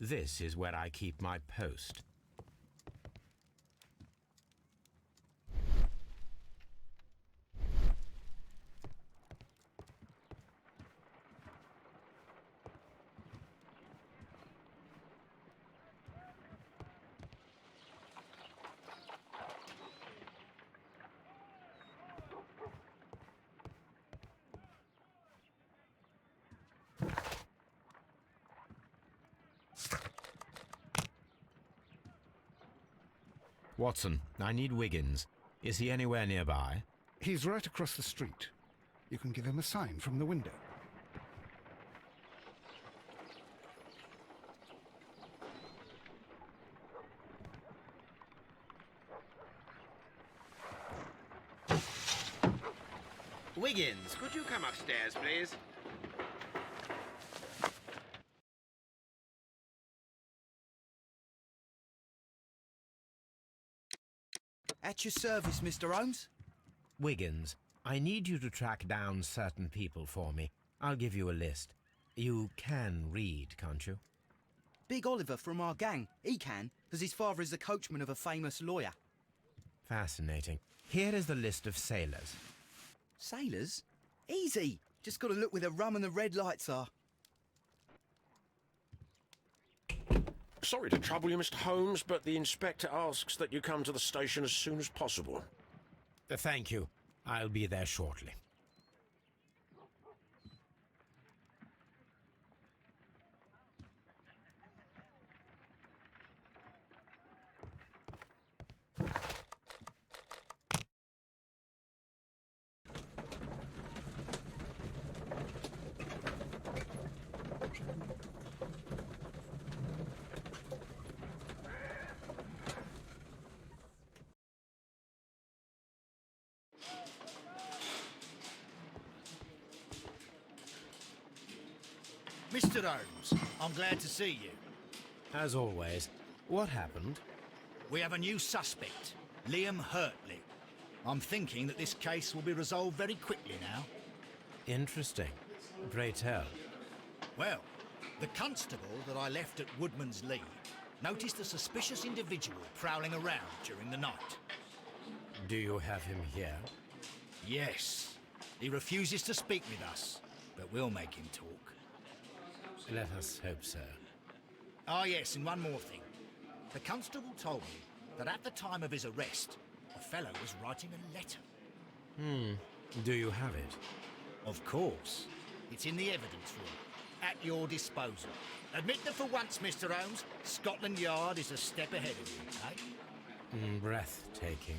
This is where I keep my post. Watson, I need Wiggins. Is he anywhere nearby? He's right across the street. You can give him a sign from the window. Wiggins, could you come upstairs, please? At your service, Mr. Holmes. Wiggins, I need you to track down certain people for me. I'll give you a list. You can read, can't you? Big Oliver from our gang. He can, because his father is the coachman of a famous lawyer. Fascinating. Here is the list of sailors. Sailors? Easy. Just got to look where the rum and the red lights are. Sorry to trouble you, Mr. Holmes, but the inspector asks that you come to the station as soon as possible. Thank you. I'll be there shortly. Mr. Holmes, I'm glad to see you. As always, what happened? We have a new suspect, Liam Hurtley. I'm thinking that this case will be resolved very quickly now. Interesting. Pray tell. Well, the constable that I left at Woodman's Lee noticed a suspicious individual prowling around during the night. Do you have him here? Yes. He refuses to speak with us, but we'll make him talk. Let us hope so. Ah, yes, and one more thing. The constable told me that at the time of his arrest, a fellow was writing a letter. Do you have it? Of course. It's in the evidence room, at your disposal. Admit that for once, Mr. Holmes, Scotland Yard is a step ahead of you, eh? Breathtaking.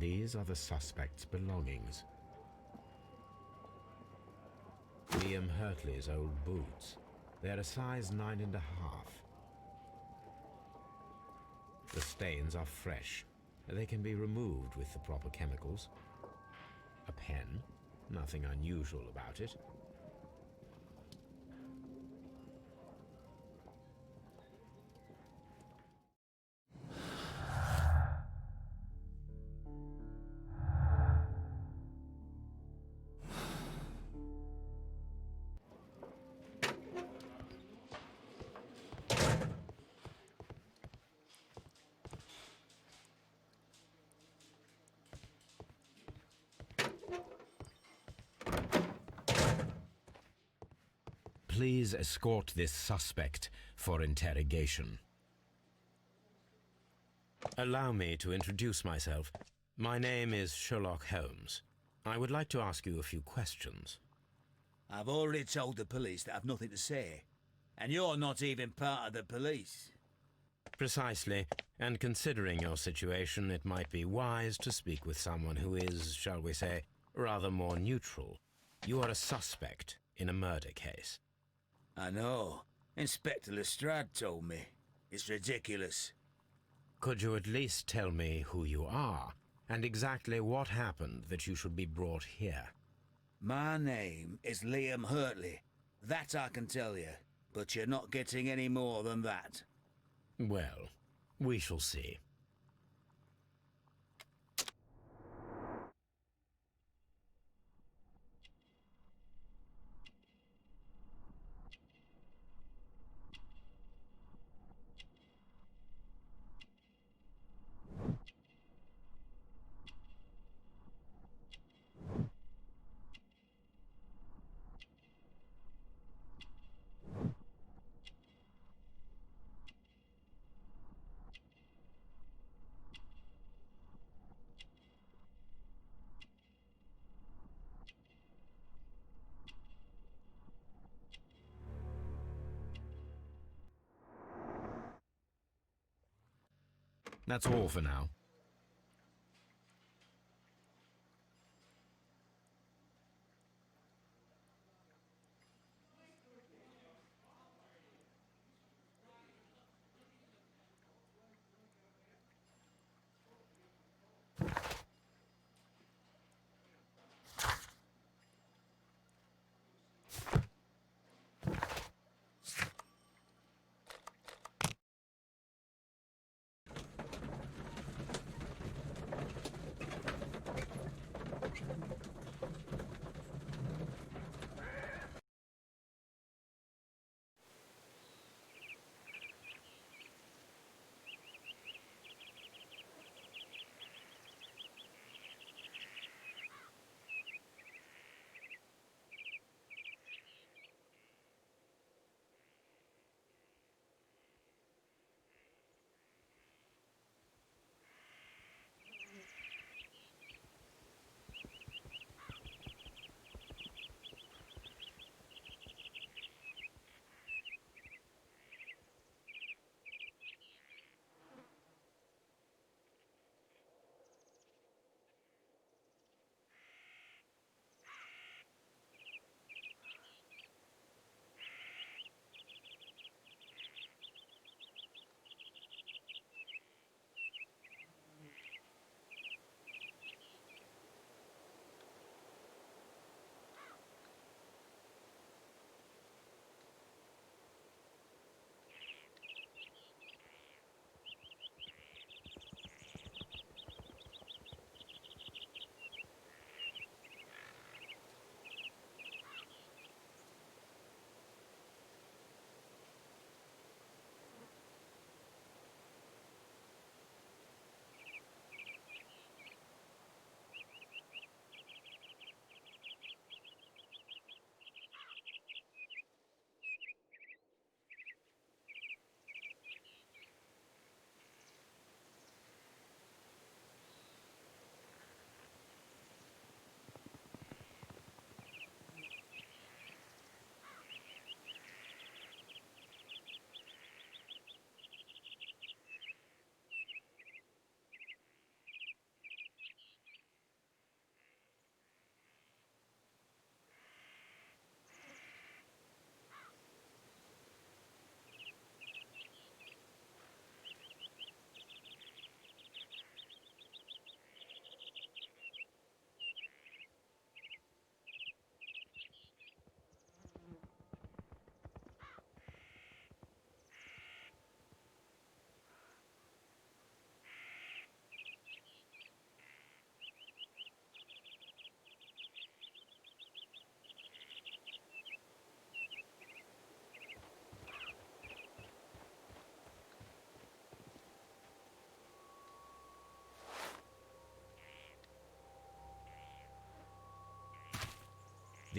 These are the suspect's belongings. Liam Hurtley's old boots. They're a size 9.5. The stains are fresh. They can be removed with the proper chemicals. A pen. Nothing unusual about it. Please escort this suspect for interrogation. Allow me to introduce myself. My name is Sherlock Holmes. I would like to ask you a few questions. I've already told the police that I've nothing to say. And you're not even part of the police. Precisely, and considering your situation, it might be wise to speak with someone who is, shall we say, rather more neutral. You are a suspect in a murder case. I know. Inspector Lestrade told me. It's ridiculous. Could you at least tell me who you are, and exactly what happened that you should be brought here? My name is Liam Hurtley. That I can tell you. But you're not getting any more than that. Well, we shall see. That's all for now.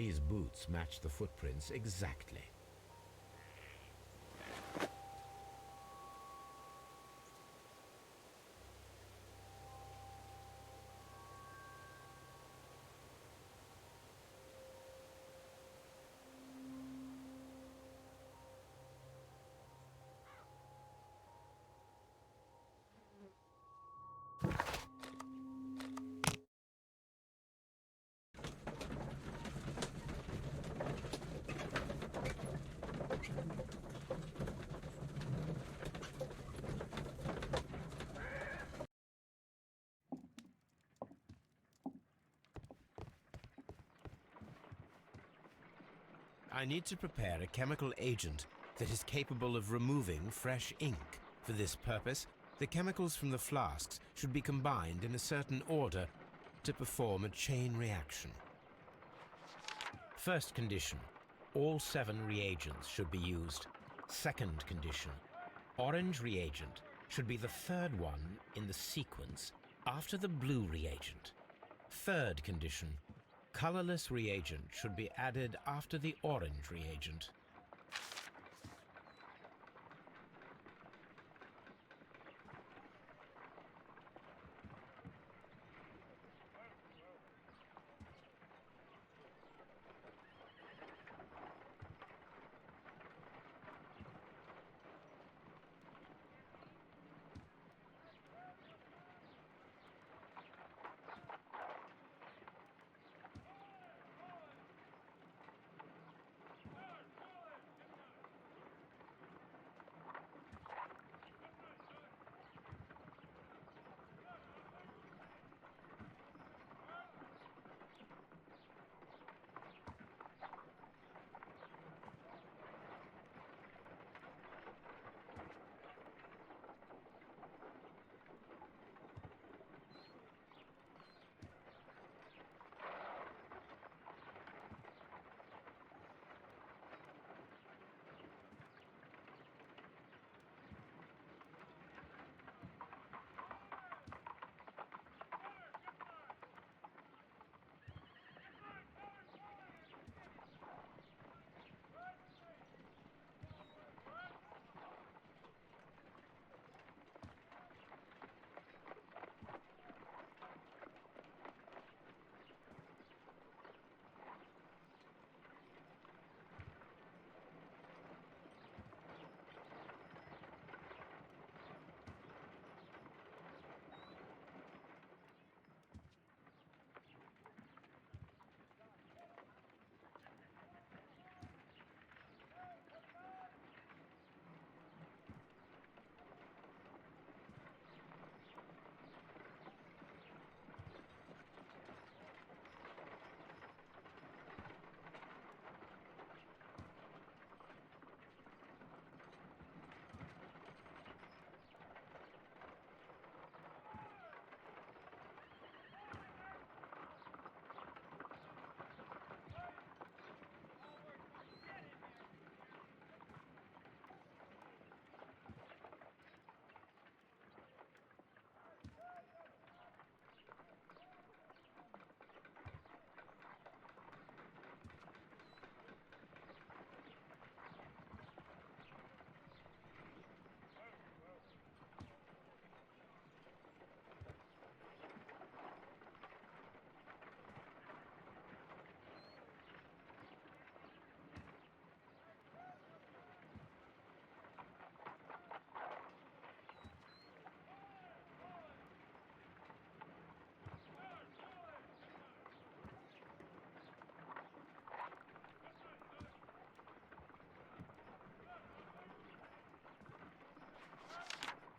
These boots match the footprints exactly. I need to prepare a chemical agent that is capable of removing fresh ink. For this purpose, the chemicals from the flasks should be combined in a certain order to perform a chain reaction. First condition, all 7 reagents should be used. Second condition, orange reagent should be the third one in the sequence after the blue reagent. Third condition, colorless reagent should be added after the orange reagent.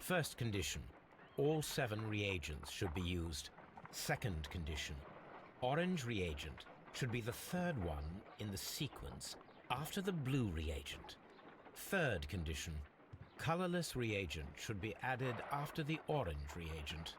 First condition, all 7 reagents should be used. Second condition, orange reagent should be the third one in the sequence after the blue reagent. Third condition, colorless reagent should be added after the orange reagent.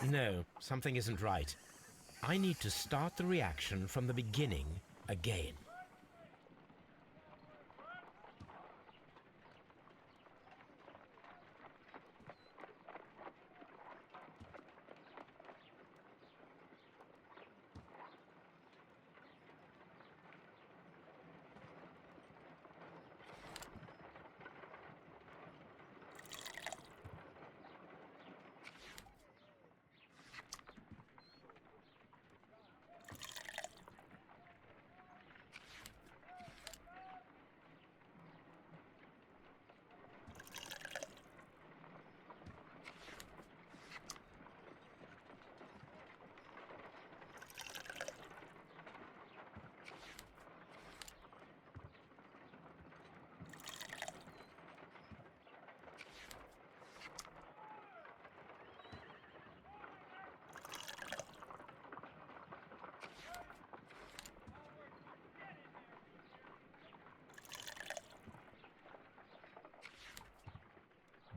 No, something isn't right. I need to start the reaction from the beginning again.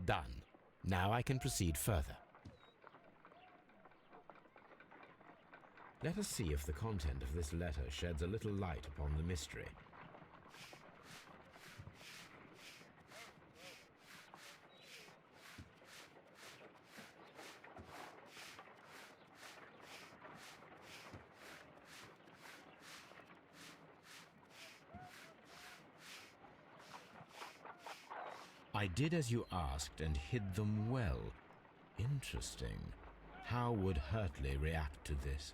Done. Now I can proceed further. Let us see if the content of this letter sheds a little light upon the mystery. I did as you asked and hid them well. Interesting. How would Hurtley react to this?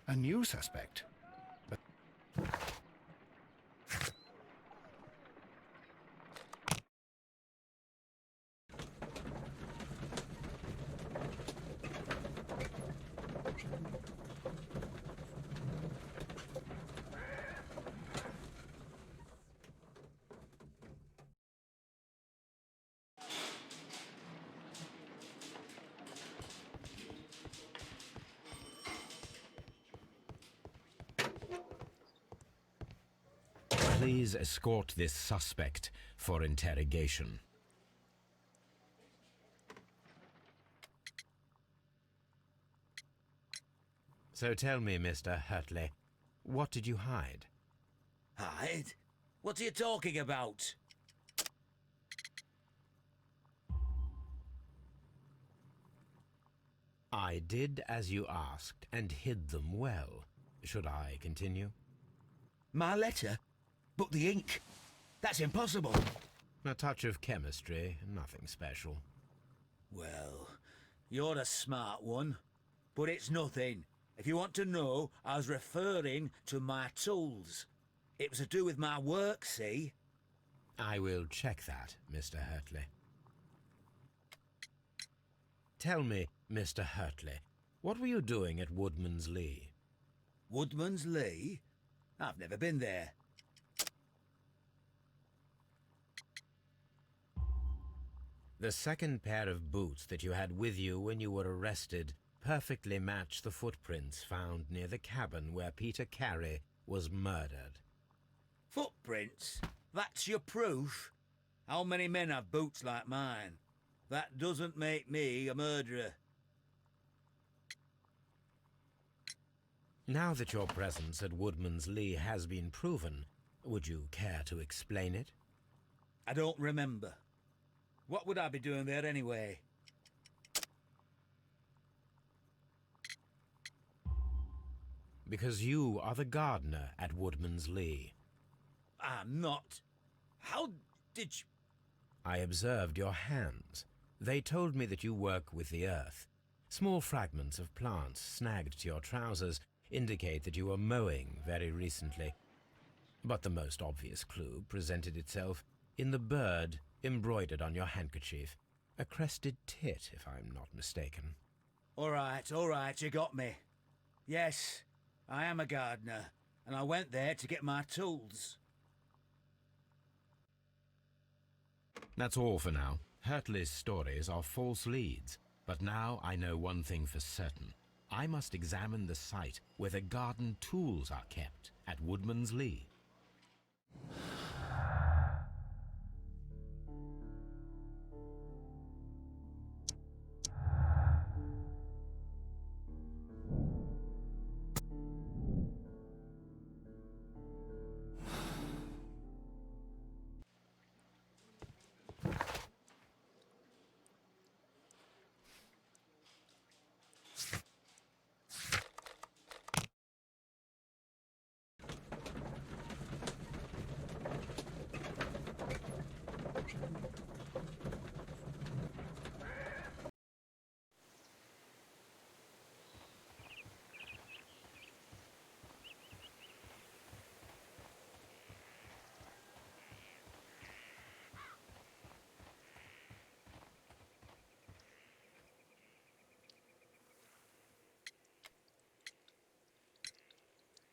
A new suspect. Please escort this suspect for interrogation. So tell me, Mr. Hurtley, what did you hide? Hide? What are you talking about? I did as you asked and hid them well. Should I continue? My letter? But the ink? That's impossible. A touch of chemistry, nothing special. Well, you're a smart one. But it's nothing. If you want to know, I was referring to my tools. It was to do with my work, see? I will check that, Mr. Hurtley. Tell me, Mr. Hurtley, what were you doing at Woodman's Lee? Woodman's Lee? I've never been there. The second pair of boots that you had with you when you were arrested perfectly match the footprints found near the cabin where Peter Carey was murdered. Footprints? That's your proof? How many men have boots like mine? That doesn't make me a murderer. Now that your presence at Woodman's Lee has been proven, would you care to explain it? I don't remember. What would I be doing there anyway? Because you are the gardener at Woodman's Lee. I'm not. How did you... I observed your hands. They told me that you work with the earth. Small fragments of plants snagged to your trousers indicate that you were mowing very recently. But the most obvious clue presented itself in the bird embroidered on your handkerchief. A crested tit, if I'm not mistaken. All right, you got me. Yes, I am a gardener, and I went there to get my tools. That's all for now. Hurtley's stories are false leads, but now I know one thing for certain. I must examine the site where the garden tools are kept at Woodman's Lee.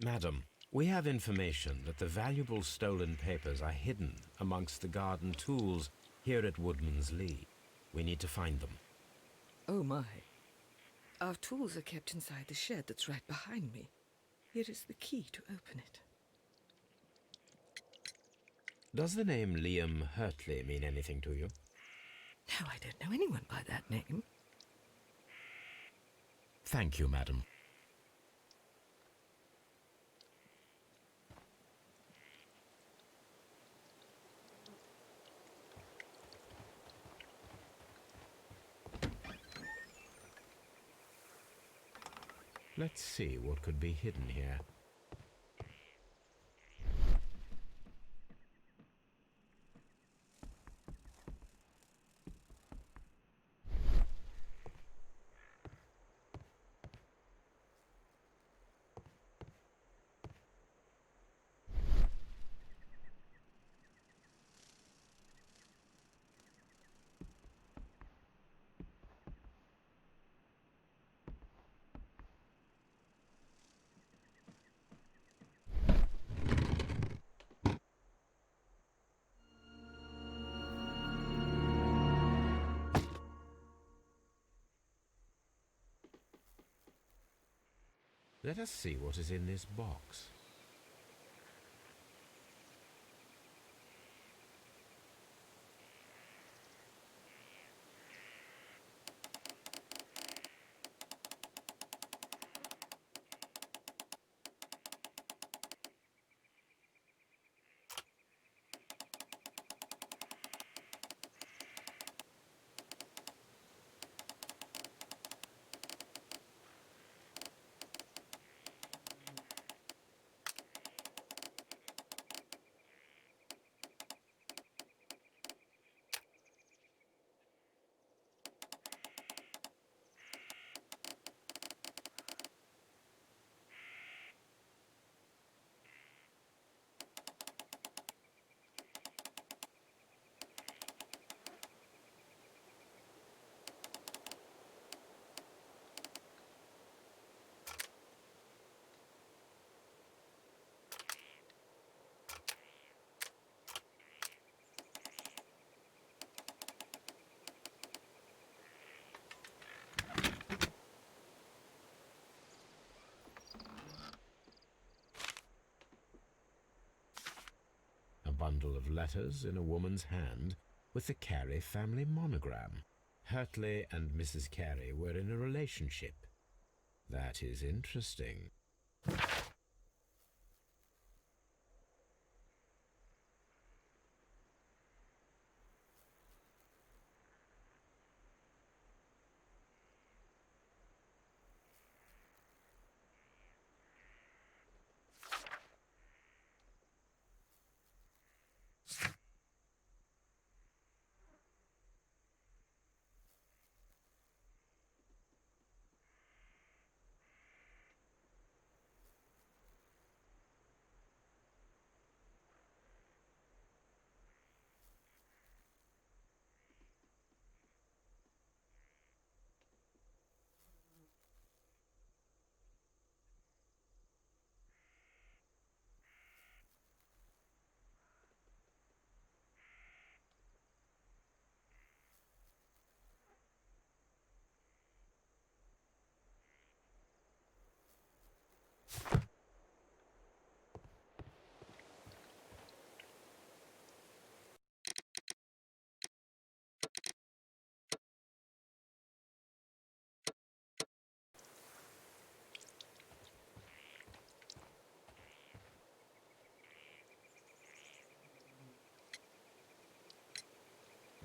Madam, we have information that the valuable stolen papers are hidden amongst the garden tools here at Woodman's Lee. We need to find them. Oh my. Our tools are kept inside the shed that's right behind me. Here is the key to open it. Does the name Liam Hurtley mean anything to you? No, I don't know anyone by that name. Thank you, madam. Let's see what could be hidden here. Let us see what is in this box. bundle of letters in a woman's hand with the Carey family monogram. Hurtley and Mrs. Carey were in a relationship. That is interesting.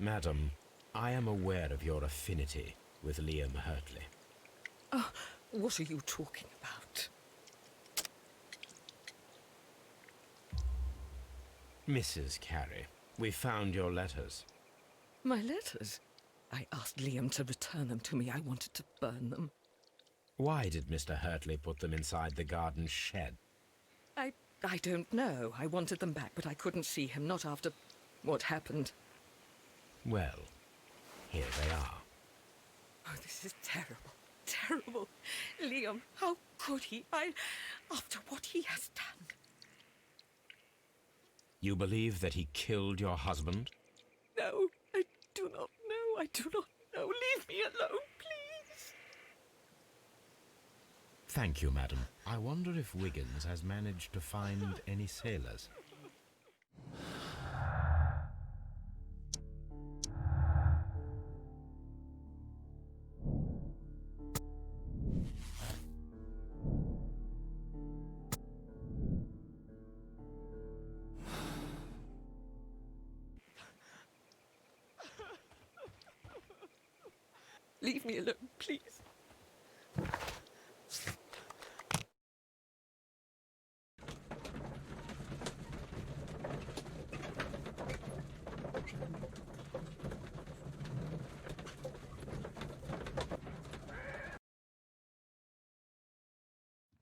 Madam, I am aware of your affinity with Liam Hurtley. Oh, what are you talking about? Mrs. Carey, we found your letters. My letters? I asked Liam to return them to me. I wanted to burn them. Why did Mr. Hurtley put them inside the garden shed? I don't know. I wanted them back, but I couldn't see him, not after what happened. Well, here they are. Oh, this is terrible. Terrible. Liam, how could he? After what he has done. You believe that he killed your husband? No, I do not know. I do not know. Leave me alone, please. Thank you, madam. I wonder if Wiggins has managed to find any sailors. Leave me alone, please.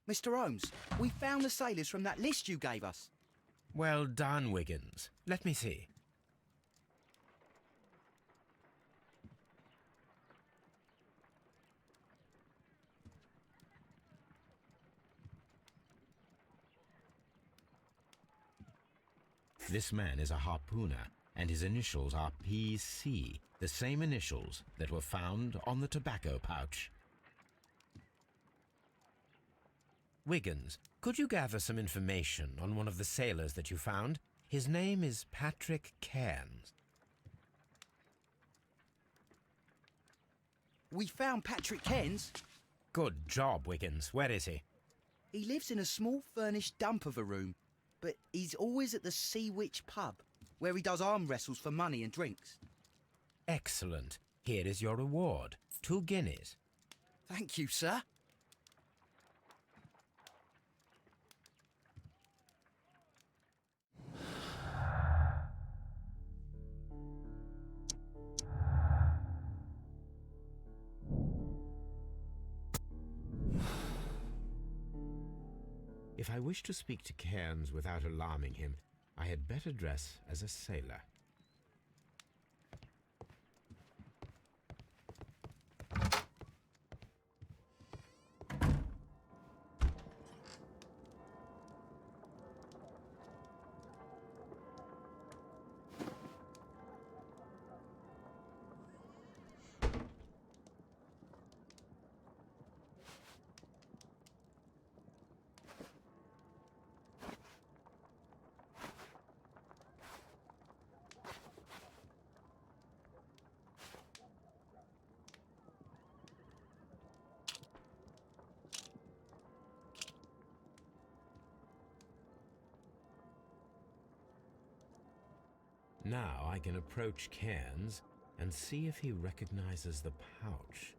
Mr. Holmes, we found the sailors from that list you gave us. Well done, Wiggins. Let me see. This man is a harpooner, and his initials are PC, the same initials that were found on the tobacco pouch. Wiggins, could you gather some information on one of the sailors that you found? His name is Patrick Cairns. We found Patrick Cairns. Good job, Wiggins. Where is he? He lives in a small furnished dump of a room, but he's always at the Sea Witch pub, where he does arm wrestles for money and drinks. Excellent. Here is your reward. 2 guineas. Thank you, sir. If I wish to speak to Cairns without alarming him, I had better dress as a sailor. Now I can approach Cairns and see if he recognizes the pouch.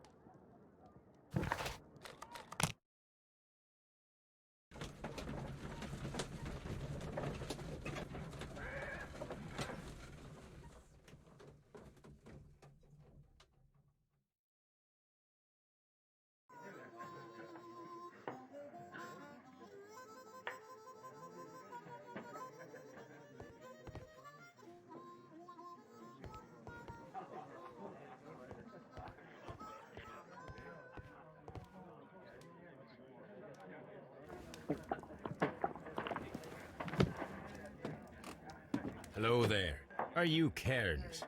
Hello there. Are you Cairns?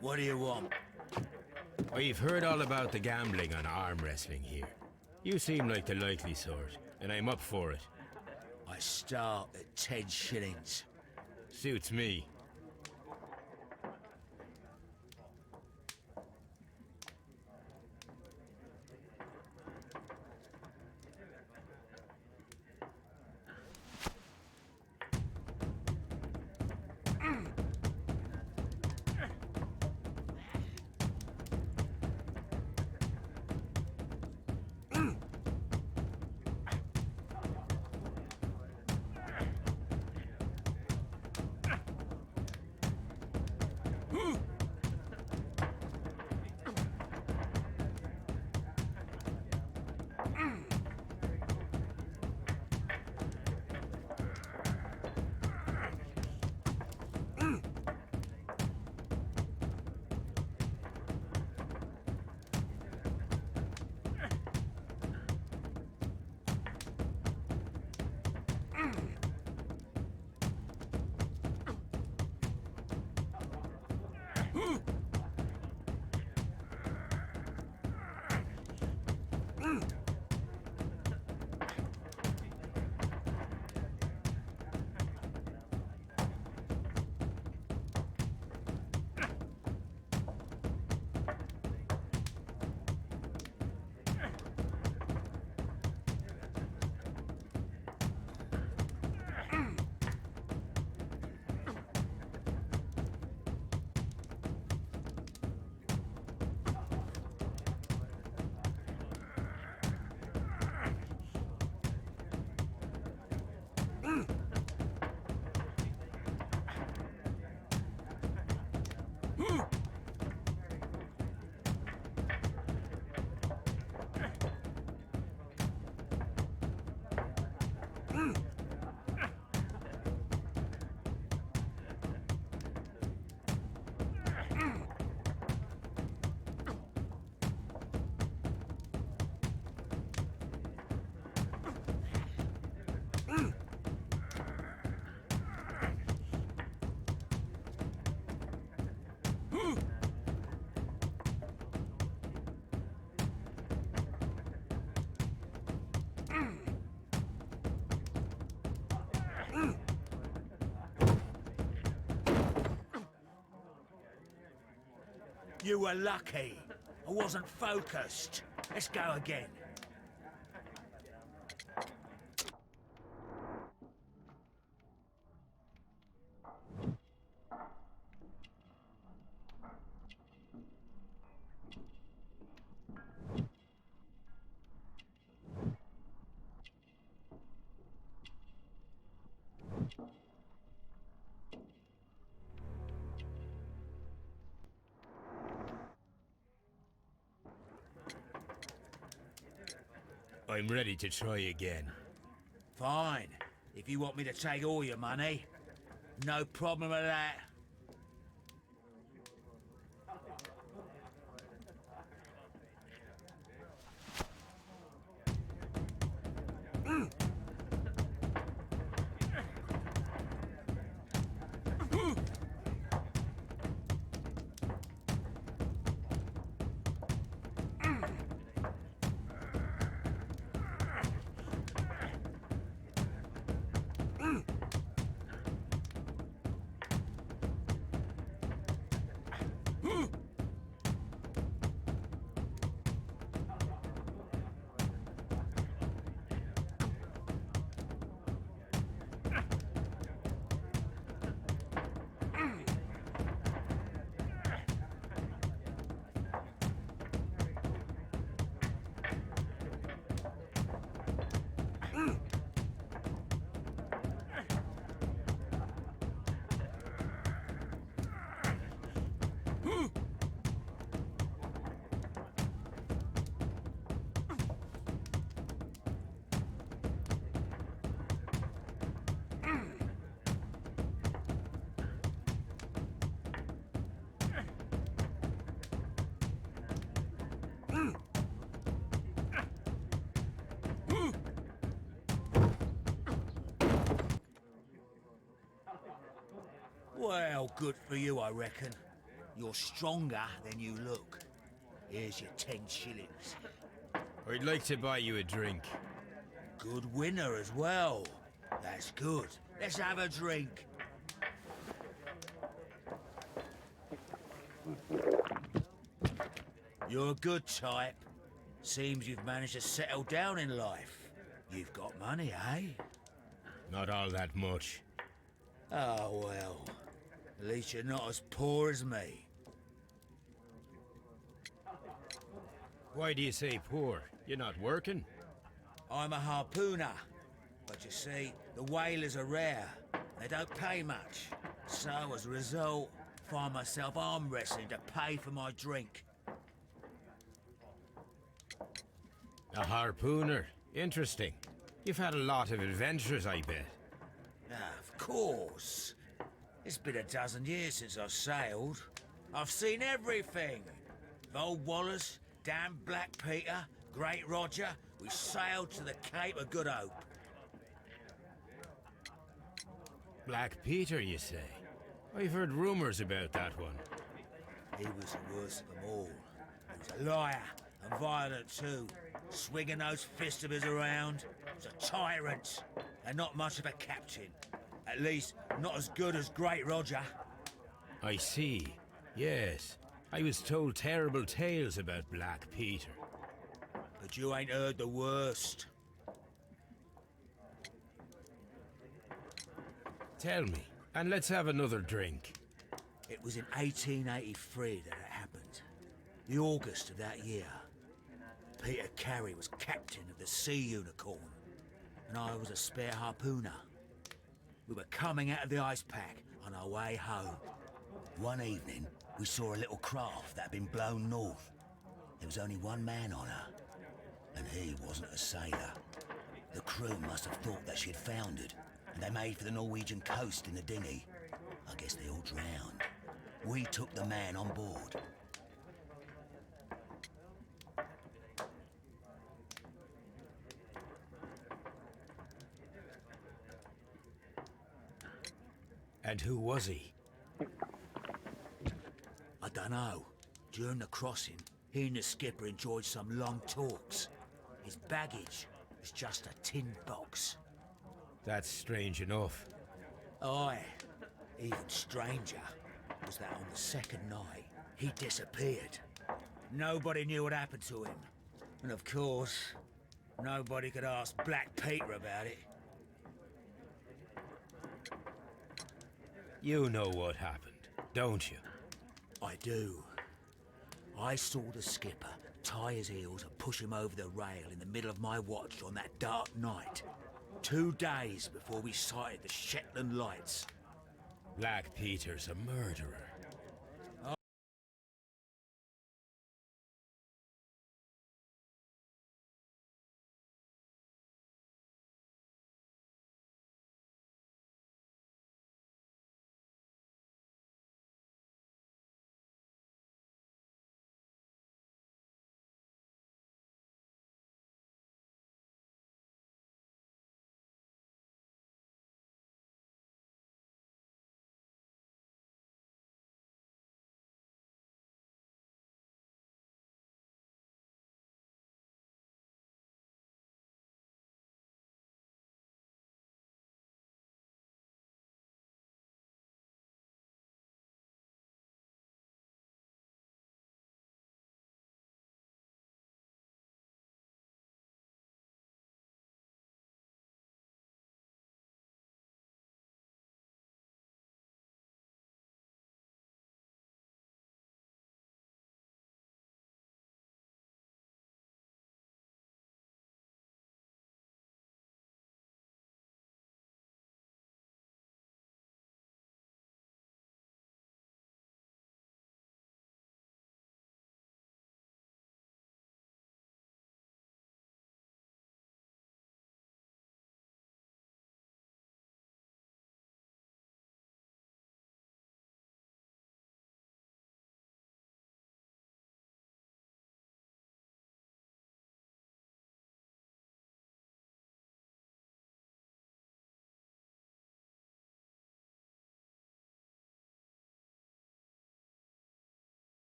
What do you want? We've heard all about the gambling on arm wrestling here. You seem like the likely sort, and I'm up for it. I start at 10 shillings. Suits me. You were lucky. I wasn't focused. Let's go again. I'm ready to try again. Fine. If you want me to take all your money, no problem with that. Well, good for you, I reckon. You're stronger than you look. Here's your 10 shillings. I'd like to buy you a drink. Good winner as well. That's good. Let's have a drink. You're a good type. Seems you've managed to settle down in life. You've got money, eh? Not all that much. Oh, well. At least you're not as poor as me. Why do you say poor? You're not working? I'm a harpooner. But you see, the whalers are rare. They don't pay much. So, as a result, find myself arm wrestling to pay for my drink. A harpooner. Interesting. You've had a lot of adventures, I bet. Of course. It's been a dozen years since I've sailed. I've seen everything. Old Wallace, damn Black Peter, Great Roger. We sailed to the Cape of Good Hope. Black Peter, you say? I've heard rumors about that one. He was the worst of them all. He was a liar and violent too, swinging those fists of his around. He was a tyrant and not much of a captain. At least, not as good as Great Roger. I see. Yes. I was told terrible tales about Black Peter. But you ain't heard the worst. Tell me, and let's have another drink. It was in 1883 that it happened. The August of that year. Peter Carey was captain of the Sea Unicorn, and I was a spare harpooner. We were coming out of the ice pack on our way home. One evening, we saw a little craft that had been blown north. There was only one man on her, and he wasn't a sailor. The crew must have thought that she had foundered, and they made for the Norwegian coast in the dinghy. I guess they all drowned. We took the man on board. And who was he? I dunno. During the crossing, he and the skipper enjoyed some long talks. His baggage was just a tin box. That's strange enough. Aye. Even stranger was that on the second night, he disappeared. Nobody knew what happened to him. And of course, nobody could ask Black Peter about it. You know what happened, don't you? I do. I saw the skipper tie his heels and push him over the rail in the middle of my watch on that dark night. 2 days before we sighted the Shetland Lights. Black Peter's a murderer.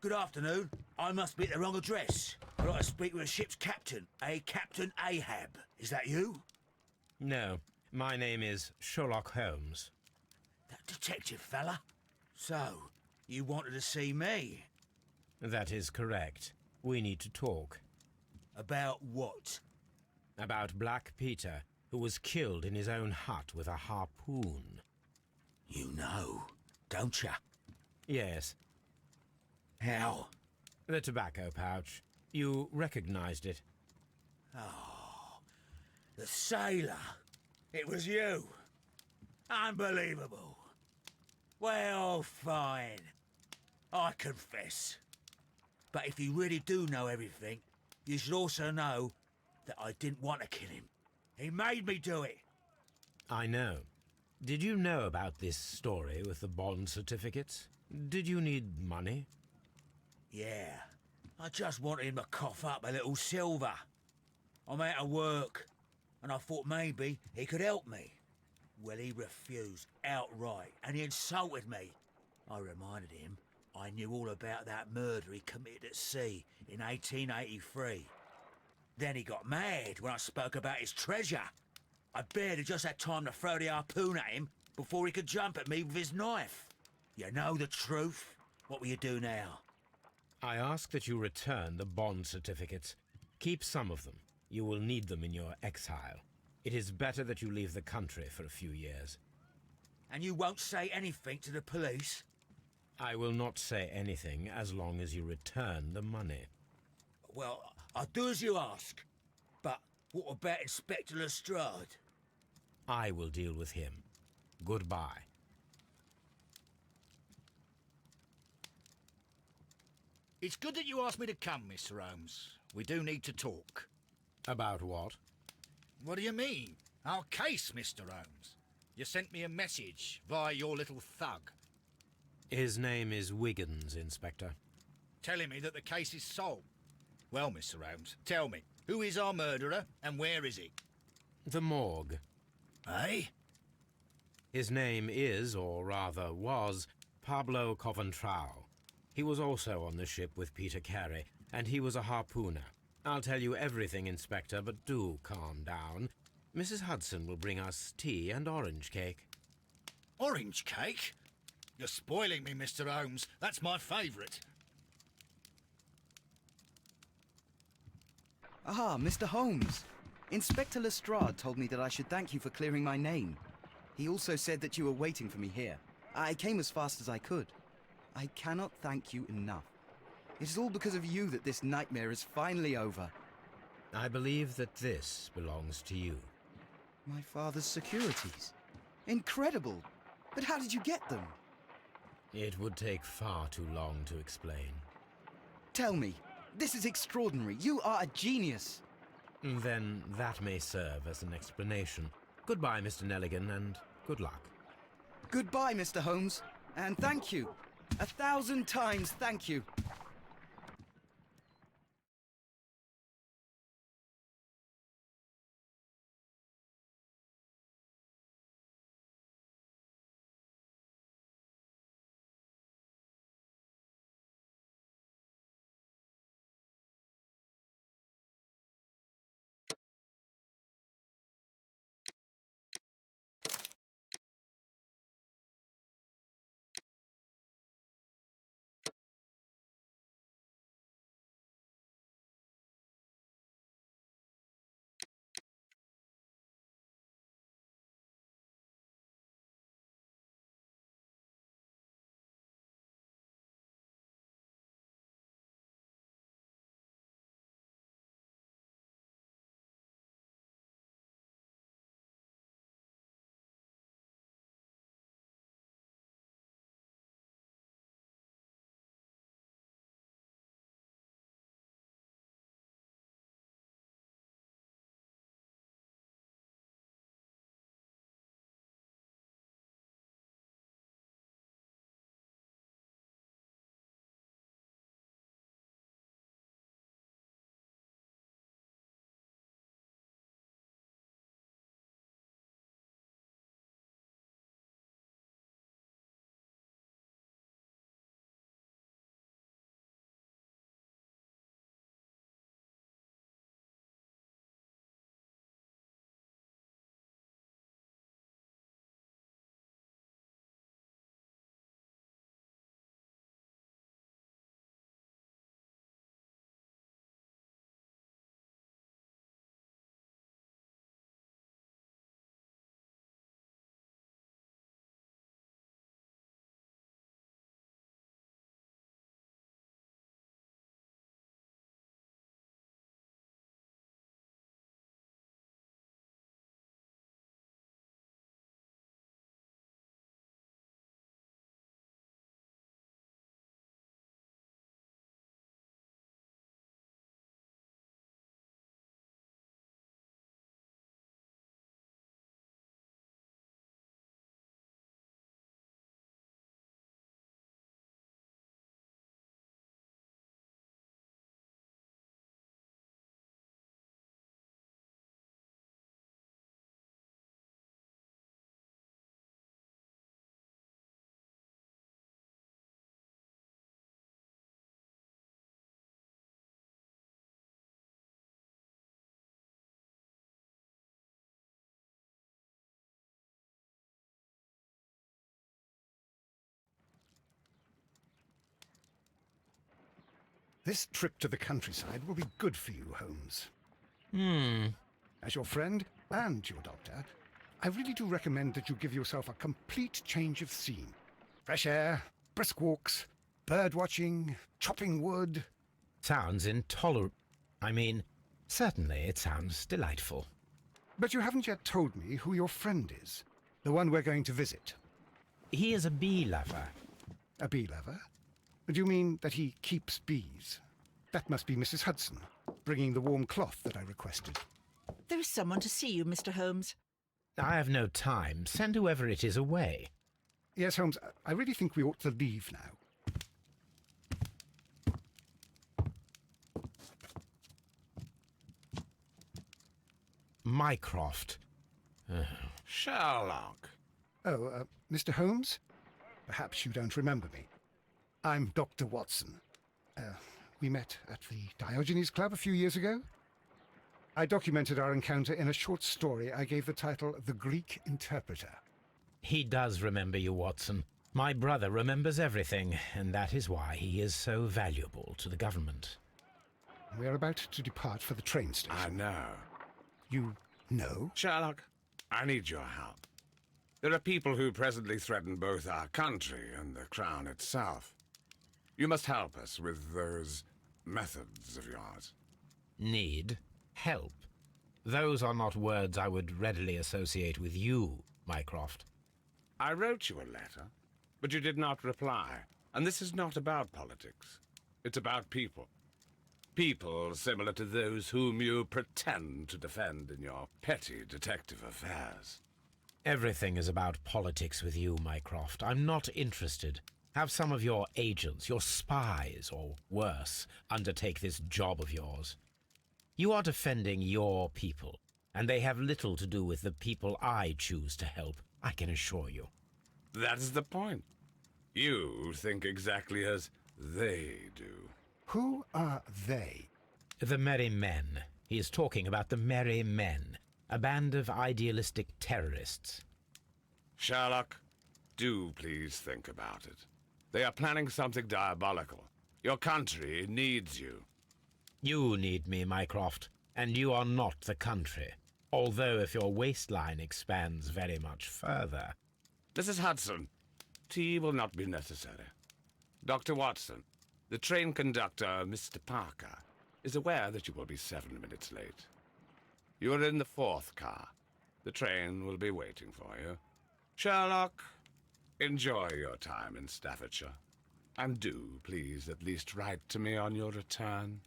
Good afternoon. I must be at the wrong address. I'd like to speak with a ship's captain, a Captain Ahab. Is that you? No, my name is Sherlock Holmes. That detective fella? So, you wanted to see me? That is correct. We need to talk. About what? About Black Peter, who was killed in his own hut with a harpoon. You know, don't ya? Yes, How? the tobacco pouch. You recognized it. The sailor. It was you. Unbelievable. Well, fine. I confess. But if you really do know everything, you should also know that I didn't want to kill him. He made me do it. I know. Did you know about this story with the bond certificates? Did you need money? Yeah. I just wanted him to cough up a little silver. I'm out of work, and I thought maybe he could help me. Well, he refused outright, and he insulted me. I reminded him I knew all about that murder he committed at sea in 1883. Then he got mad when I spoke about his treasure. I barely just had time to throw the harpoon at him before he could jump at me with his knife. You know the truth. What will you do now? I ask that you return the bond certificates. Keep some of them. You will need them in your exile. It is better that you leave the country for a few years. And you won't say anything to the police? I will not say anything as long as you return the money. Well, I'll do as you ask. But what about Inspector Lestrade? I will deal with him. Goodbye. It's good that you asked me to come, Mr. Holmes. We do need to talk. About what? What do you mean? Our case, Mr. Holmes. You sent me a message via your little thug, His name is Wiggins, Inspector. telling me that the case is solved. Well, Mr. Holmes, tell me, who is our murderer and where is he? The morgue. Eh? His name is, or rather was, Pablo Coventrao. He was also on the ship with Peter Carey, and he was a harpooner. I'll tell you everything, Inspector, but do calm down. Mrs. Hudson will bring us tea and orange cake. Orange cake? You're spoiling me, Mr. Holmes. That's my favourite. Ah, Mr. Holmes. Inspector Lestrade told me that I should thank you for clearing my name. He also said that you were waiting for me here. I came as fast as I could. I cannot thank you enough. It is all because of you that this nightmare is finally over. I believe that this belongs to you. My father's securities. Incredible! But how did you get them? It would take far too long to explain. Tell me. This is extraordinary. You are a genius. Then that may serve as an explanation. Goodbye, Mr. Nelligan, and good luck. Goodbye, Mr. Holmes. And thank you. 1,000 times thank you. This trip to the countryside will be good for you, Holmes. As your friend and your doctor, I really do recommend that you give yourself a complete change of scene. Fresh air, brisk walks, bird watching, chopping wood. Sounds intolerable. I mean, certainly it sounds delightful. But you haven't yet told me who your friend is, the one we're going to visit. He is a bee lover. A bee lover? Do you mean that he keeps bees? That must be Mrs. Hudson, bringing the warm cloth that I requested. There is someone to see you, Mr. Holmes. I have no time. Send whoever it is away. Yes, Holmes, I really think we ought to leave now. Mycroft. Sherlock. Oh, Mr. Holmes? Perhaps you don't remember me. I'm Dr. Watson. We met at the Diogenes Club a few years ago. I documented our encounter in a short story I gave the title The Greek Interpreter. He does remember you, Watson. My brother remembers everything, and that is why he is so valuable to the government. We are about to depart for the train station. I know. You know? Sherlock, I need your help. There are people who presently threaten both our country and the Crown itself. You must help us with those methods of yours. Need? Help? Those are not words I would readily associate with you, Mycroft. I wrote you a letter, but you did not reply. And this is not about politics. It's about people. People similar to those whom you pretend to defend in your petty detective affairs. Everything is about politics with you, Mycroft. I'm not interested. Have some of your agents, your spies, or worse, undertake this job of yours. You are defending your people, and they have little to do with the people I choose to help, I can assure you. That's the point. You think exactly as they do. Who are they? The Merry Men. He is talking about the Merry Men, a band of idealistic terrorists. Sherlock, do please think about it. They are planning something diabolical. Your country needs you. You need me, Mycroft, and you are not the country. Although if your waistline expands very much further. Mrs. Hudson, tea will not be necessary. Dr. Watson, the train conductor, Mr. Parker, is aware that you will be 7 minutes late. You are in the 4th car. The train will be waiting for you. Sherlock, enjoy your time in Staffordshire. And do, please, at least write to me on your return.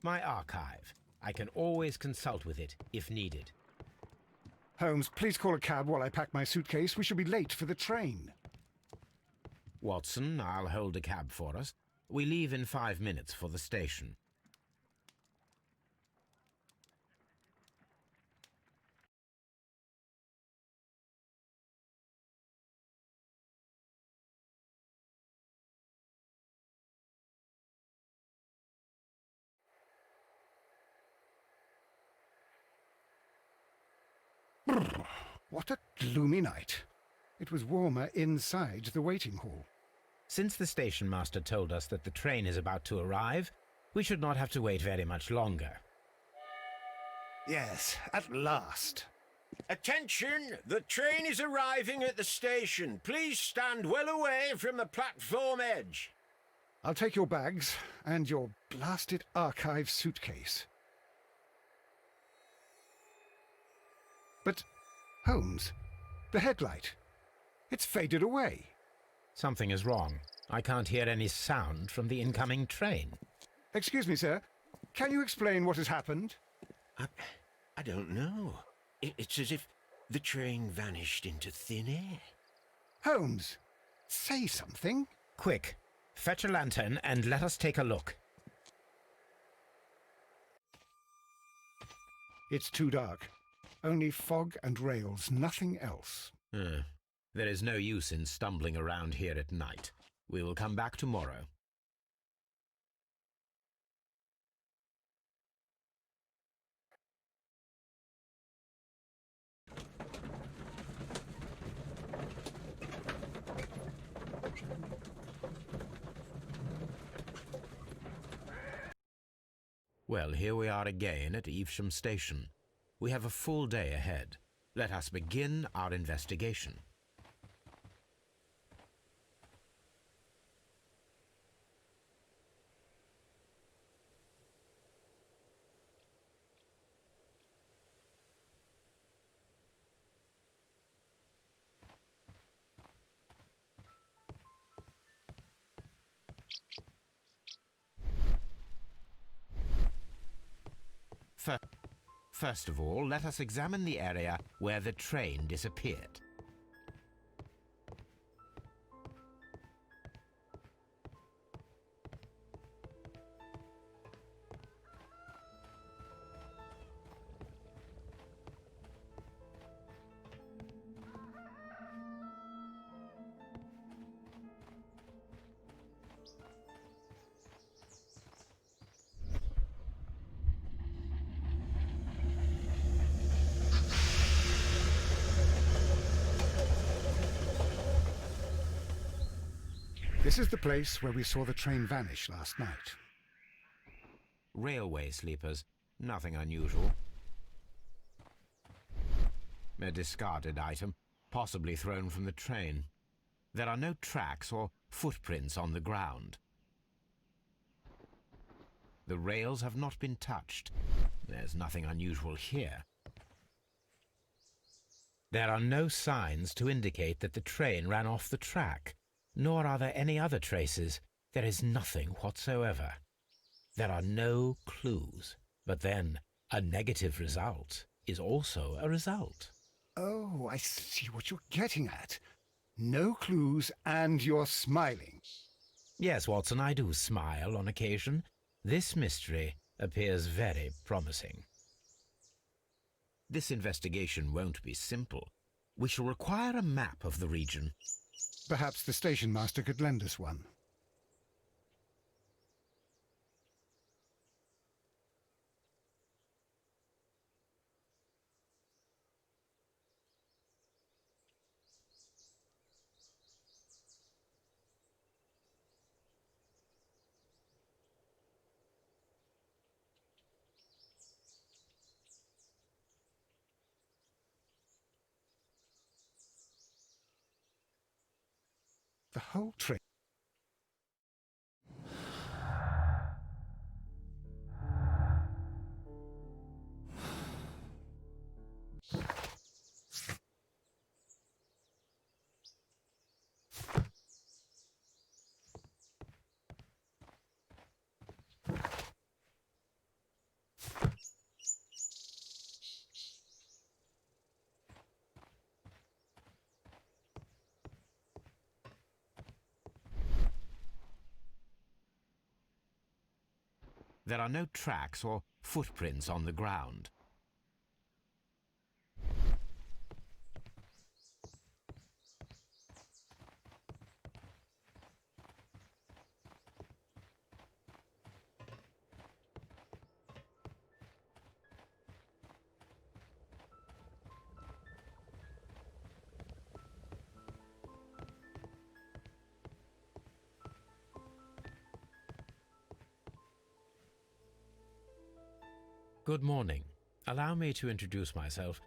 My archive. I can always consult with it, if needed. Holmes, please call a cab while I pack my suitcase. We shall be late for the train. Watson, I'll hold a cab for us. We leave in 5 minutes for the station. What a gloomy night. It was warmer inside the waiting hall. Since the station master told us that the train is about to arrive, we should not have to wait very much longer. Yes, at last. Attention! The train is arriving at the station. Please stand well away from the platform edge. I'll take your bags and your blasted archive suitcase. But, Holmes, the headlight. It's faded away. Something is wrong. I can't hear any sound from the incoming train. Excuse me, sir. Can you explain what has happened? I don't know. It's as if The train vanished into thin air. Holmes, say something. Quick, fetch a lantern and let us take a look. It's too dark. Only fog and rails, nothing else. There is no use in stumbling around here at night. We will come back tomorrow. Well, here we are again at Evesham Station. We have a full day ahead. Let us begin our investigation. First of all, let us examine the area where the train disappeared. This is the place where we saw the train vanish last night. Railway sleepers, nothing unusual. A discarded item, possibly thrown from the train. There are no tracks or footprints on the ground. The rails have not been touched. There's nothing unusual here. There are no signs to indicate that the train ran off the track, nor are there any other traces. There is nothing whatsoever. There are no clues. But then, a negative result is also a result. Oh, I see what you're getting at. No clues, and you're smiling. Yes, Watson, I do smile on occasion. This mystery appears very promising. This investigation won't be simple. We shall require a map of the region. Perhaps the station master could lend us one. The whole train. There are no tracks or footprints on the ground. Good morning. Allow me to introduce myself.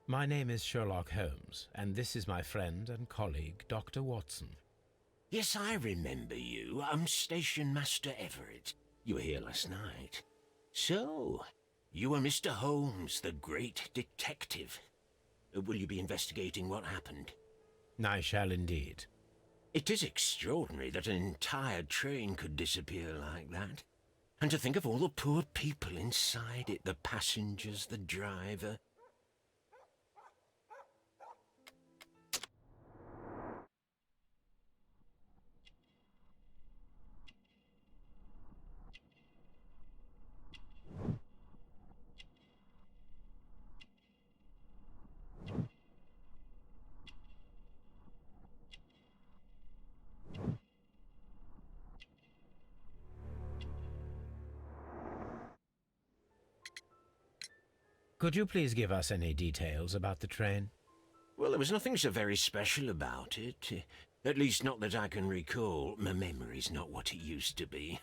My name is Sherlock Holmes, and this is my friend and colleague, Dr. Watson. Yes, I remember you. I'm Station Master Everett. You were here last night. So, you are Mr. Holmes, the great detective. Will you be investigating what happened? I shall indeed. It is extraordinary that an entire train could disappear like that. And to think of all the poor people inside it, the passengers, the driver. Could you please give us any details about the train? Well, there was nothing so very special about it. At least not that I can recall. My memory's not what it used to be.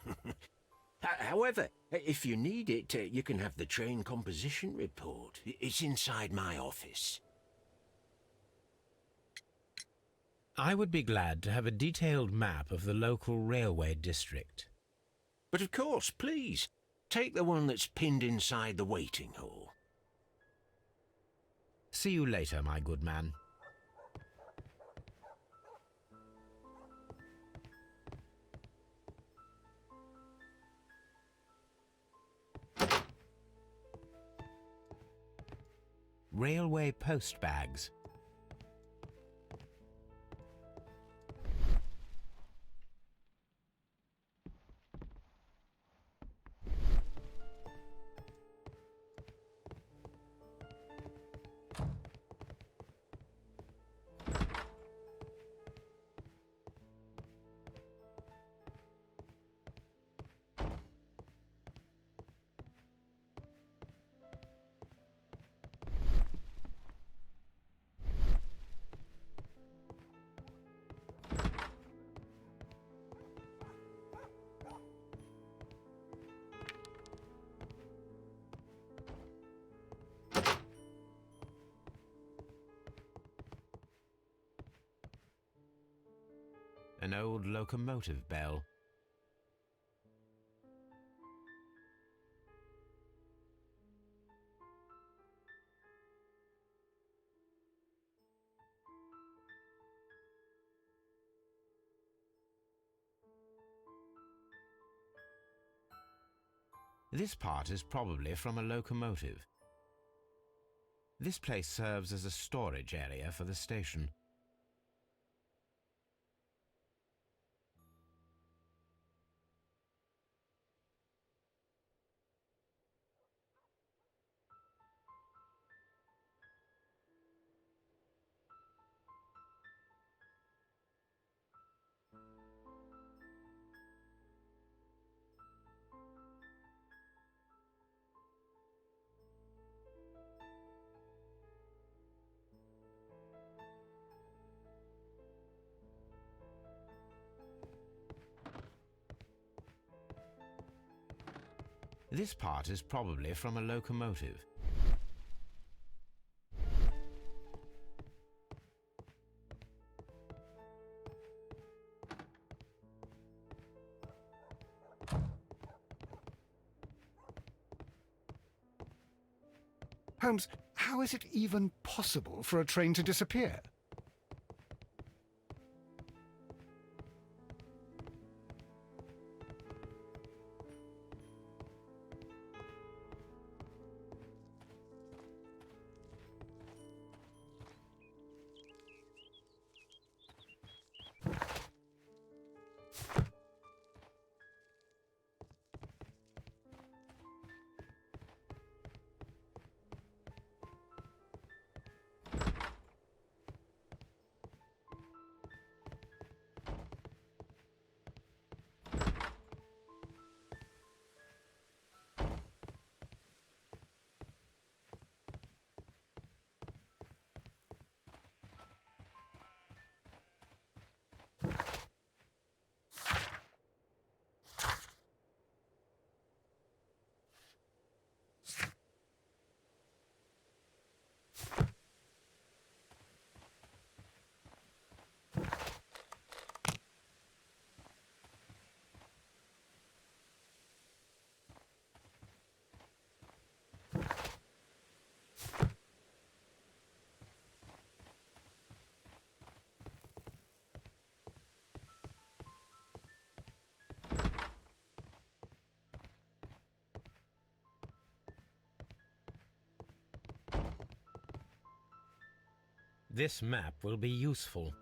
However, if you need it, you can have the train composition report. It's inside my office. I would be glad to have a detailed map of the local railway district. But of course, please, take the one that's pinned inside the waiting hall. See you later, my good man. Railway post bags. An old locomotive bell. This part is probably from a locomotive. This place serves as a storage area for the station. This part is probably from a locomotive. Holmes, how is it even possible for a train to disappear? This map will be useful.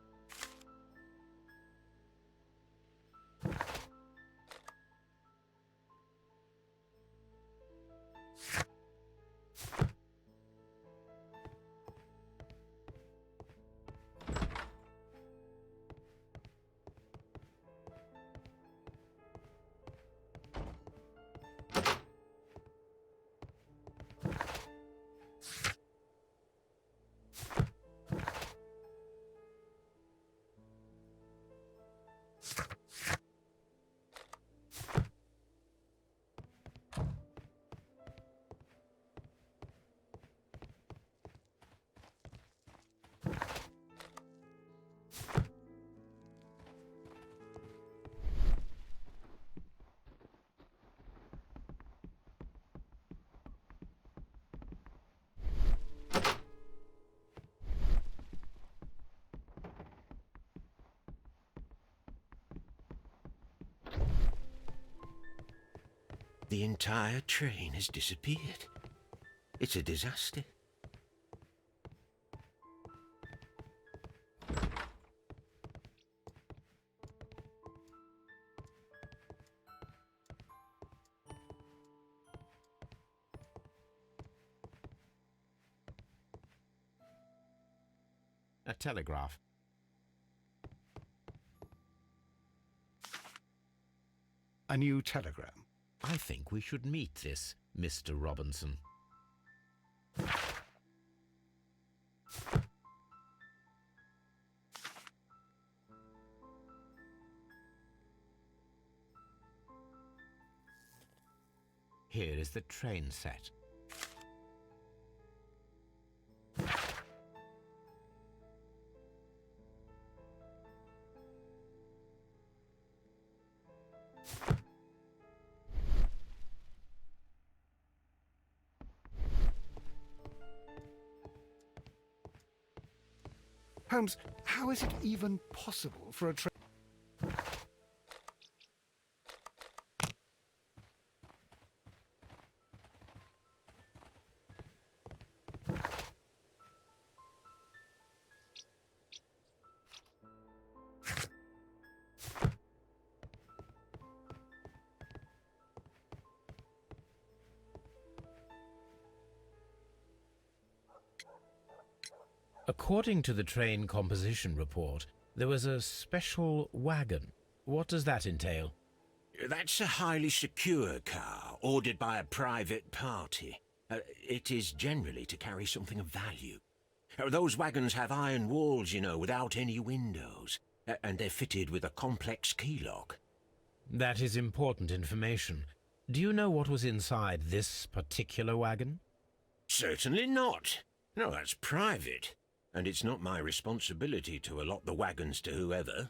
The entire train has disappeared. It's a disaster. A telegraph. A new telegram. I think we should meet this Mr. Robinson. Here is the train set. Holmes, how is it even possible for a train? According to the train composition report, there was a special wagon. What does that entail? That's a highly secure car, ordered by a private party. It is generally to carry something of value. Those wagons have iron walls, you know, without any windows. And they're fitted with a complex key lock. That is important information. Do you know what was inside this particular wagon? Certainly not. No, that's private. And it's not my responsibility to allot the wagons to whoever.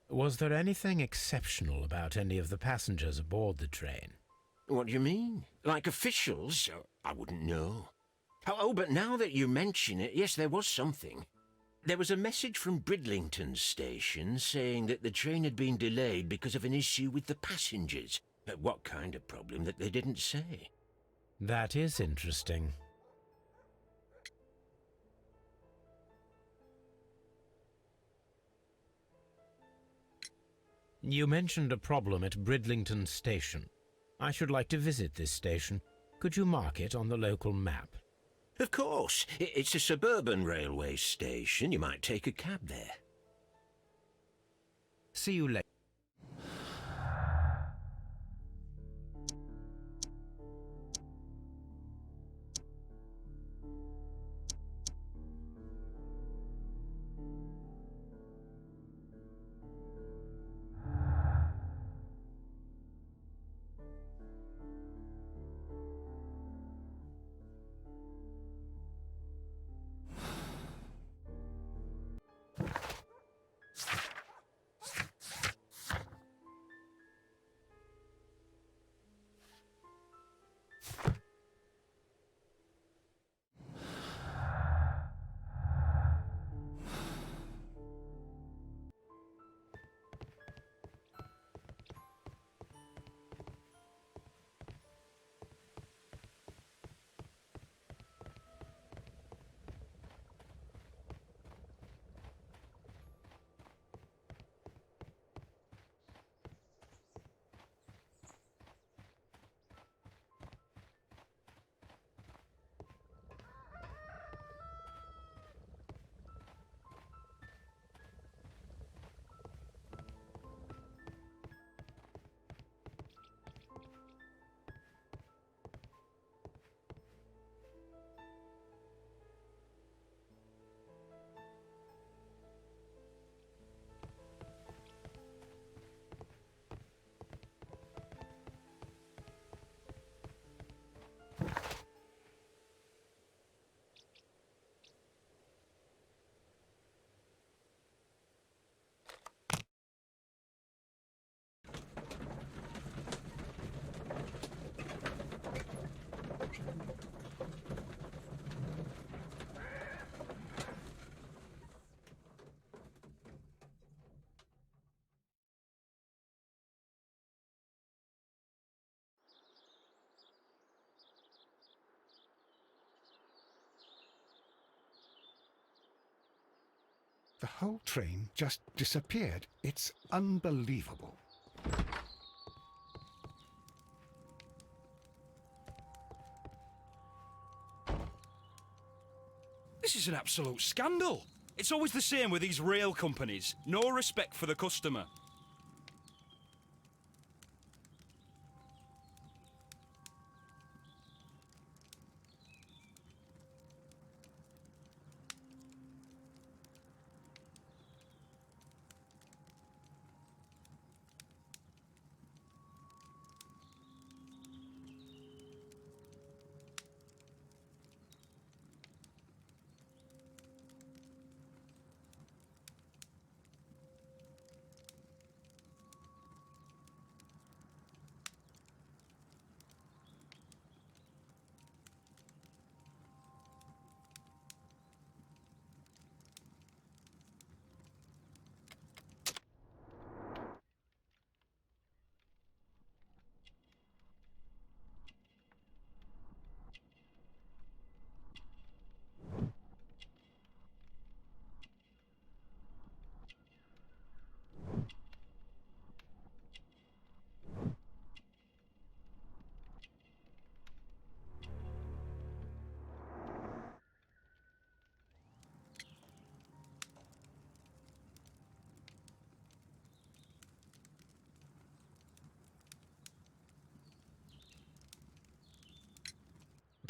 Was there anything exceptional about any of the passengers aboard the train? What do you mean? Like officials? I wouldn't know. Oh, but now that you mention it, yes, there was something. There was a message from Bridlington station saying that the train had been delayed because of an issue with the passengers. What kind of problem that they didn't say? That is interesting. You mentioned a problem at Bridlington Station. I should like to visit this station. Could you mark it on the local map? Of course. It's a suburban railway station. You might take a cab there. See you later. The whole train just disappeared. It's unbelievable. This is an absolute scandal. It's always the same with these rail companies. No respect for the customer.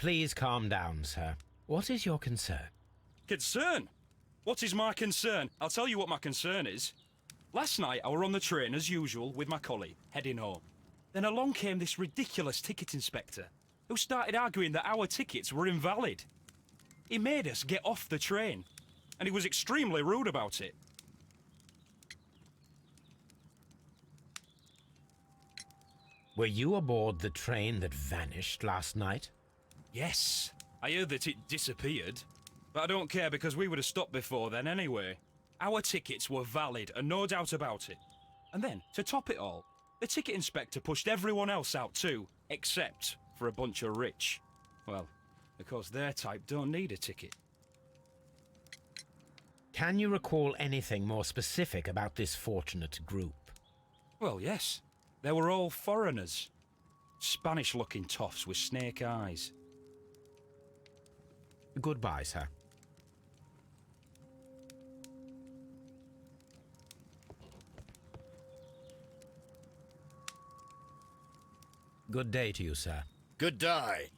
Please calm down, sir. What is your concern? Concern? What is my concern? I'll tell you what my concern is. Last night I were on the train as usual with my collie, heading home. Then along came this ridiculous ticket inspector, who started arguing that our tickets were invalid. He made us get off the train, and he was extremely rude about it. Were you aboard the train that vanished last night? Yes, I heard that it disappeared. But I don't care because we would have stopped before then anyway. Our tickets were valid and no doubt about it. And then, to top it all, the ticket inspector pushed everyone else out too, except for a bunch of rich. Well, because their type don't need a ticket. Can you recall anything more specific about this fortunate group? Well, yes. They were all foreigners. Spanish-looking toffs with snake eyes. Goodbye, sir. Good day to you, sir. Good day.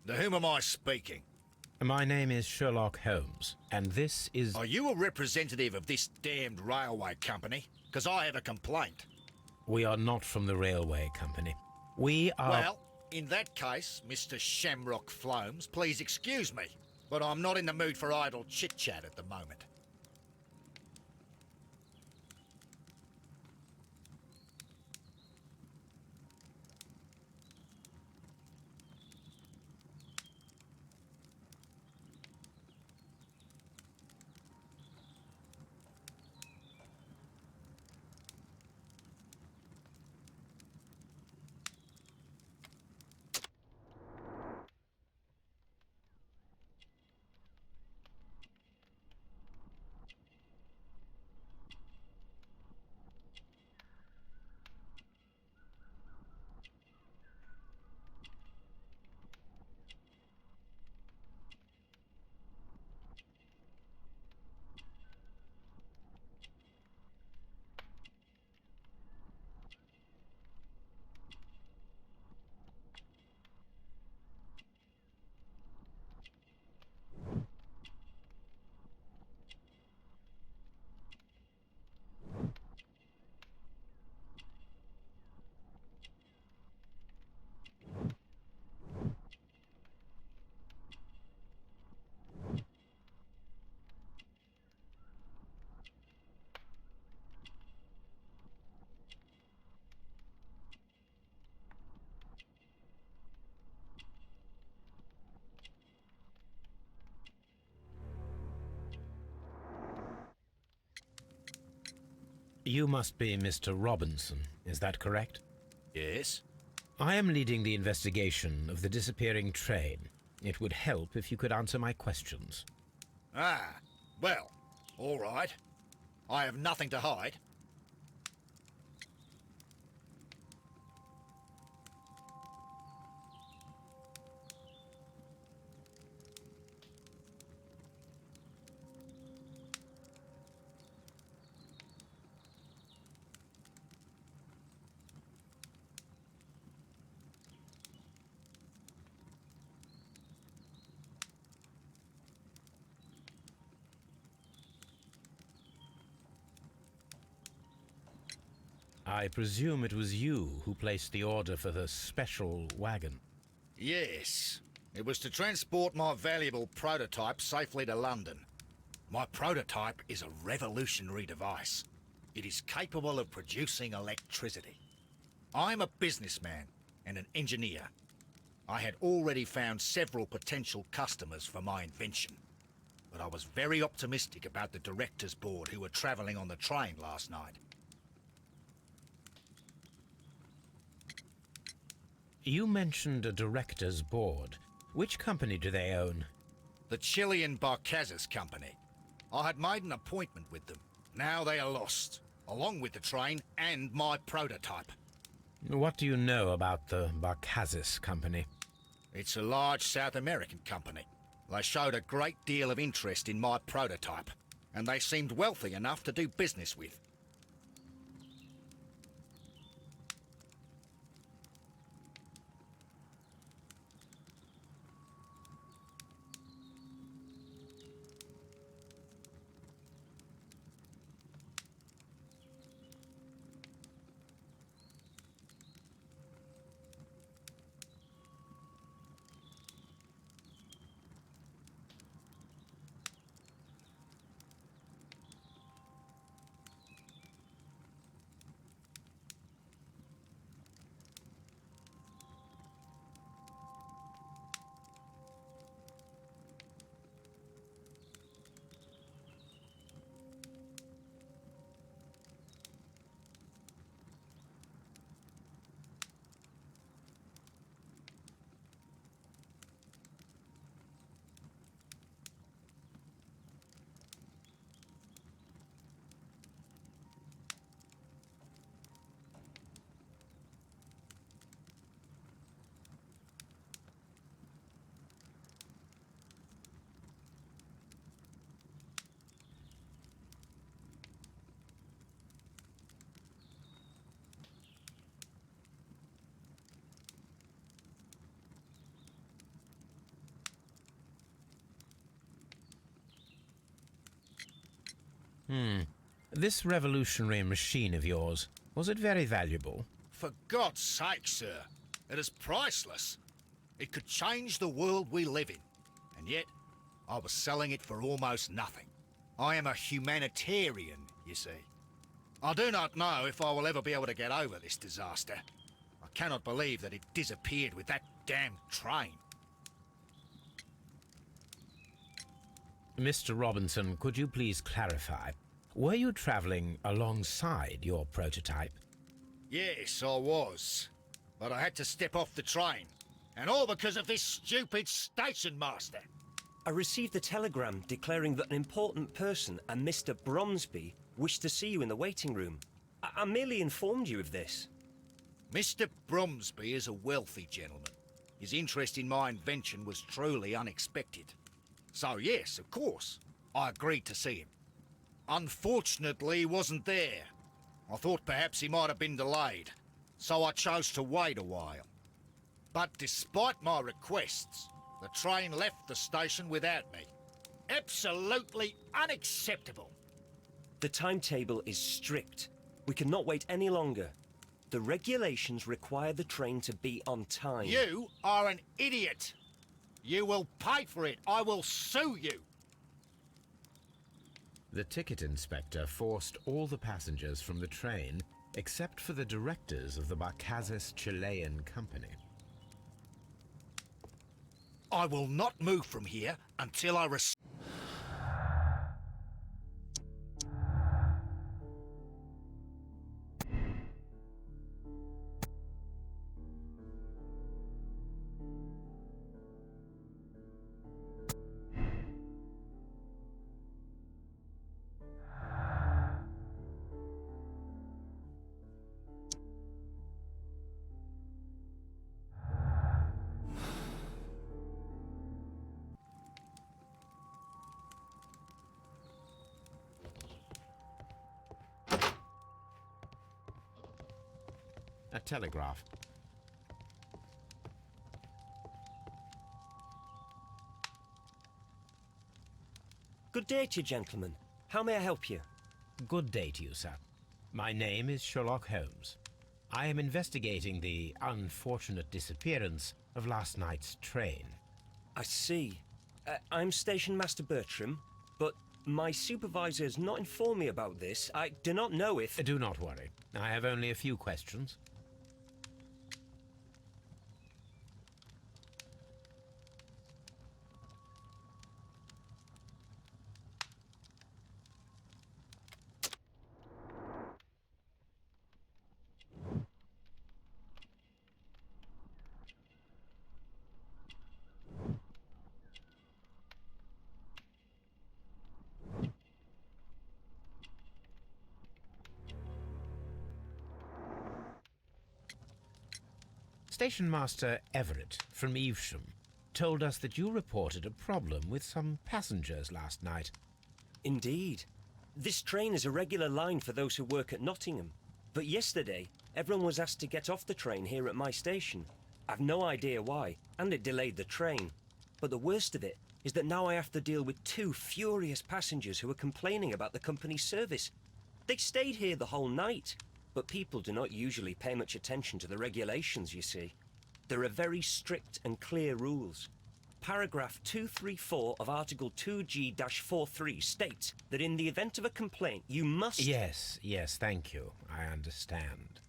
To whom am I speaking? My name is Sherlock Holmes, and this is... Are you a representative of this damned railway company? Because I have a complaint. We are not from the railway company. We are... Well, in that case, Mr. Shamrock Flomes, please excuse me, but I'm not in the mood for idle chit-chat at the moment. You must be Mr. Robinson, is that correct? Yes? I am leading the investigation of the disappearing train. It would help if you could answer my questions. Ah, well, all right. I have nothing to hide. I presume it was you who placed the order for the special wagon. Yes. It was to transport my valuable prototype safely to London. My prototype is a revolutionary device. It is capable of producing electricity. I'm a businessman and an engineer. I had already found several potential customers for my invention, but I was very optimistic about the directors' board who were travelling on the train last night. You mentioned a director's board. Which company do they own? The Chilean Barcazes Company. I had made an appointment with them. Now they are lost, along with the train and my prototype. What do you know about the Barcazes Company? It's a large South American company. They showed a great deal of interest in my prototype, and they seemed wealthy enough to do business with. This revolutionary machine of yours, was it very valuable? For God's sake, sir, it is priceless. It could change the world we live in, and yet I was selling it for almost nothing. I am a humanitarian, you see. I do not know if I will ever be able to get over this disaster. I cannot believe that it disappeared with that damned train. Mr. Robinson, could you please clarify? Were you traveling alongside your prototype? Yes, I was. But I had to step off the train. And all because of this stupid station master. I received a telegram declaring that an important person, a Mr. Bromsby, wished to see you in the waiting room. I merely informed you of this. Mr. Bromsby is a wealthy gentleman. His interest in my invention was truly unexpected. So yes, of course, I agreed to see him. Unfortunately, he wasn't there. I thought perhaps he might have been delayed, so I chose to wait a while. But despite my requests, the train left the station without me. Absolutely unacceptable. The timetable is strict. We cannot wait any longer. The regulations require the train to be on time. You are an idiot. You will pay for it. I will sue you. The ticket inspector forced all the passengers from the train except for the directors of the Barcazes Chilean Company. I will not move from here until I receive... A telegraph. Good day to you, gentlemen. How may I help you? Good day to you, sir. My name is Sherlock Holmes. I am investigating the unfortunate disappearance of last night's train. I see. I'm Station Master Bertram, but my supervisor has not informed me about this. I do not know if... Do not worry. I have only a few questions. Station Master Everett from Evesham told us that you reported a problem with some passengers last night. Indeed. This train is a regular line for those who work at Nottingham. But yesterday, everyone was asked to get off the train here at my station. I've no idea why, and it delayed the train. But the worst of it is that now I have to deal with two furious passengers who are complaining about the company's service. They stayed here the whole night. But people do not usually pay much attention to the regulations, you see. There are very strict and clear rules. Paragraph 234 of Article 2G-43 states that in the event of a complaint, you must... Yes, thank you. I understand.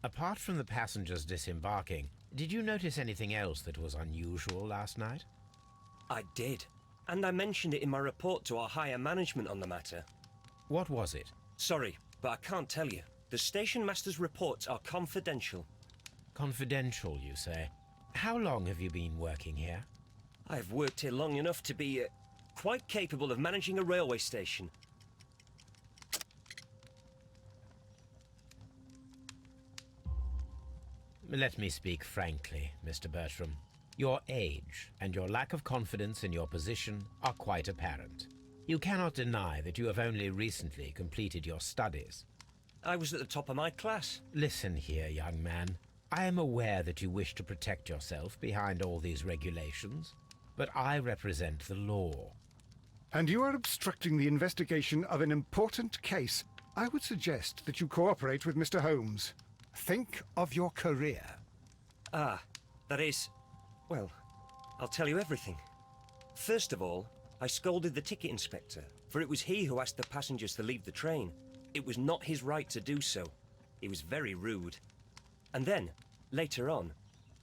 Apart from the passengers disembarking, did you notice anything else that was unusual last night? I did. And I mentioned it in my report to our higher management on the matter. What was it? Sorry, but I can't tell you. The station master's reports are confidential. Confidential, you say? How long have you been working here? I've worked here long enough to be quite capable of managing a railway station. Let me speak frankly, Mr. Bertram. Your age and your lack of confidence in your position are quite apparent. You cannot deny that you have only recently completed your studies. I was at the top of my class. Listen here, young man. I am aware that you wish to protect yourself behind all these regulations, but I represent the law. And you are obstructing the investigation of an important case. I would suggest that you cooperate with Mr. Holmes. Think of your career. Ah, that is... Well, I'll tell you everything. First of all, I scolded the ticket inspector, for it was he who asked the passengers to leave the train. It was not his right to do so. He was very rude. And then, later on,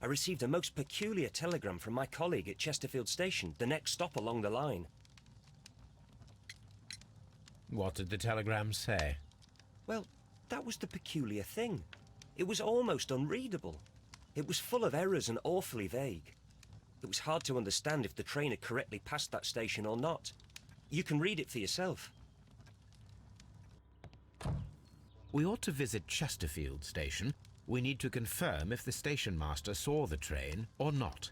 I received a most peculiar telegram from my colleague at Chesterfield Station, the next stop along the line. What did the telegram say? Well, that was the peculiar thing. It was almost unreadable. It was full of errors and awfully vague. It was hard to understand if the train had correctly passed that station or not. You can read it for yourself. We ought to visit Chesterfield Station. We need to confirm if the station master saw the train or not.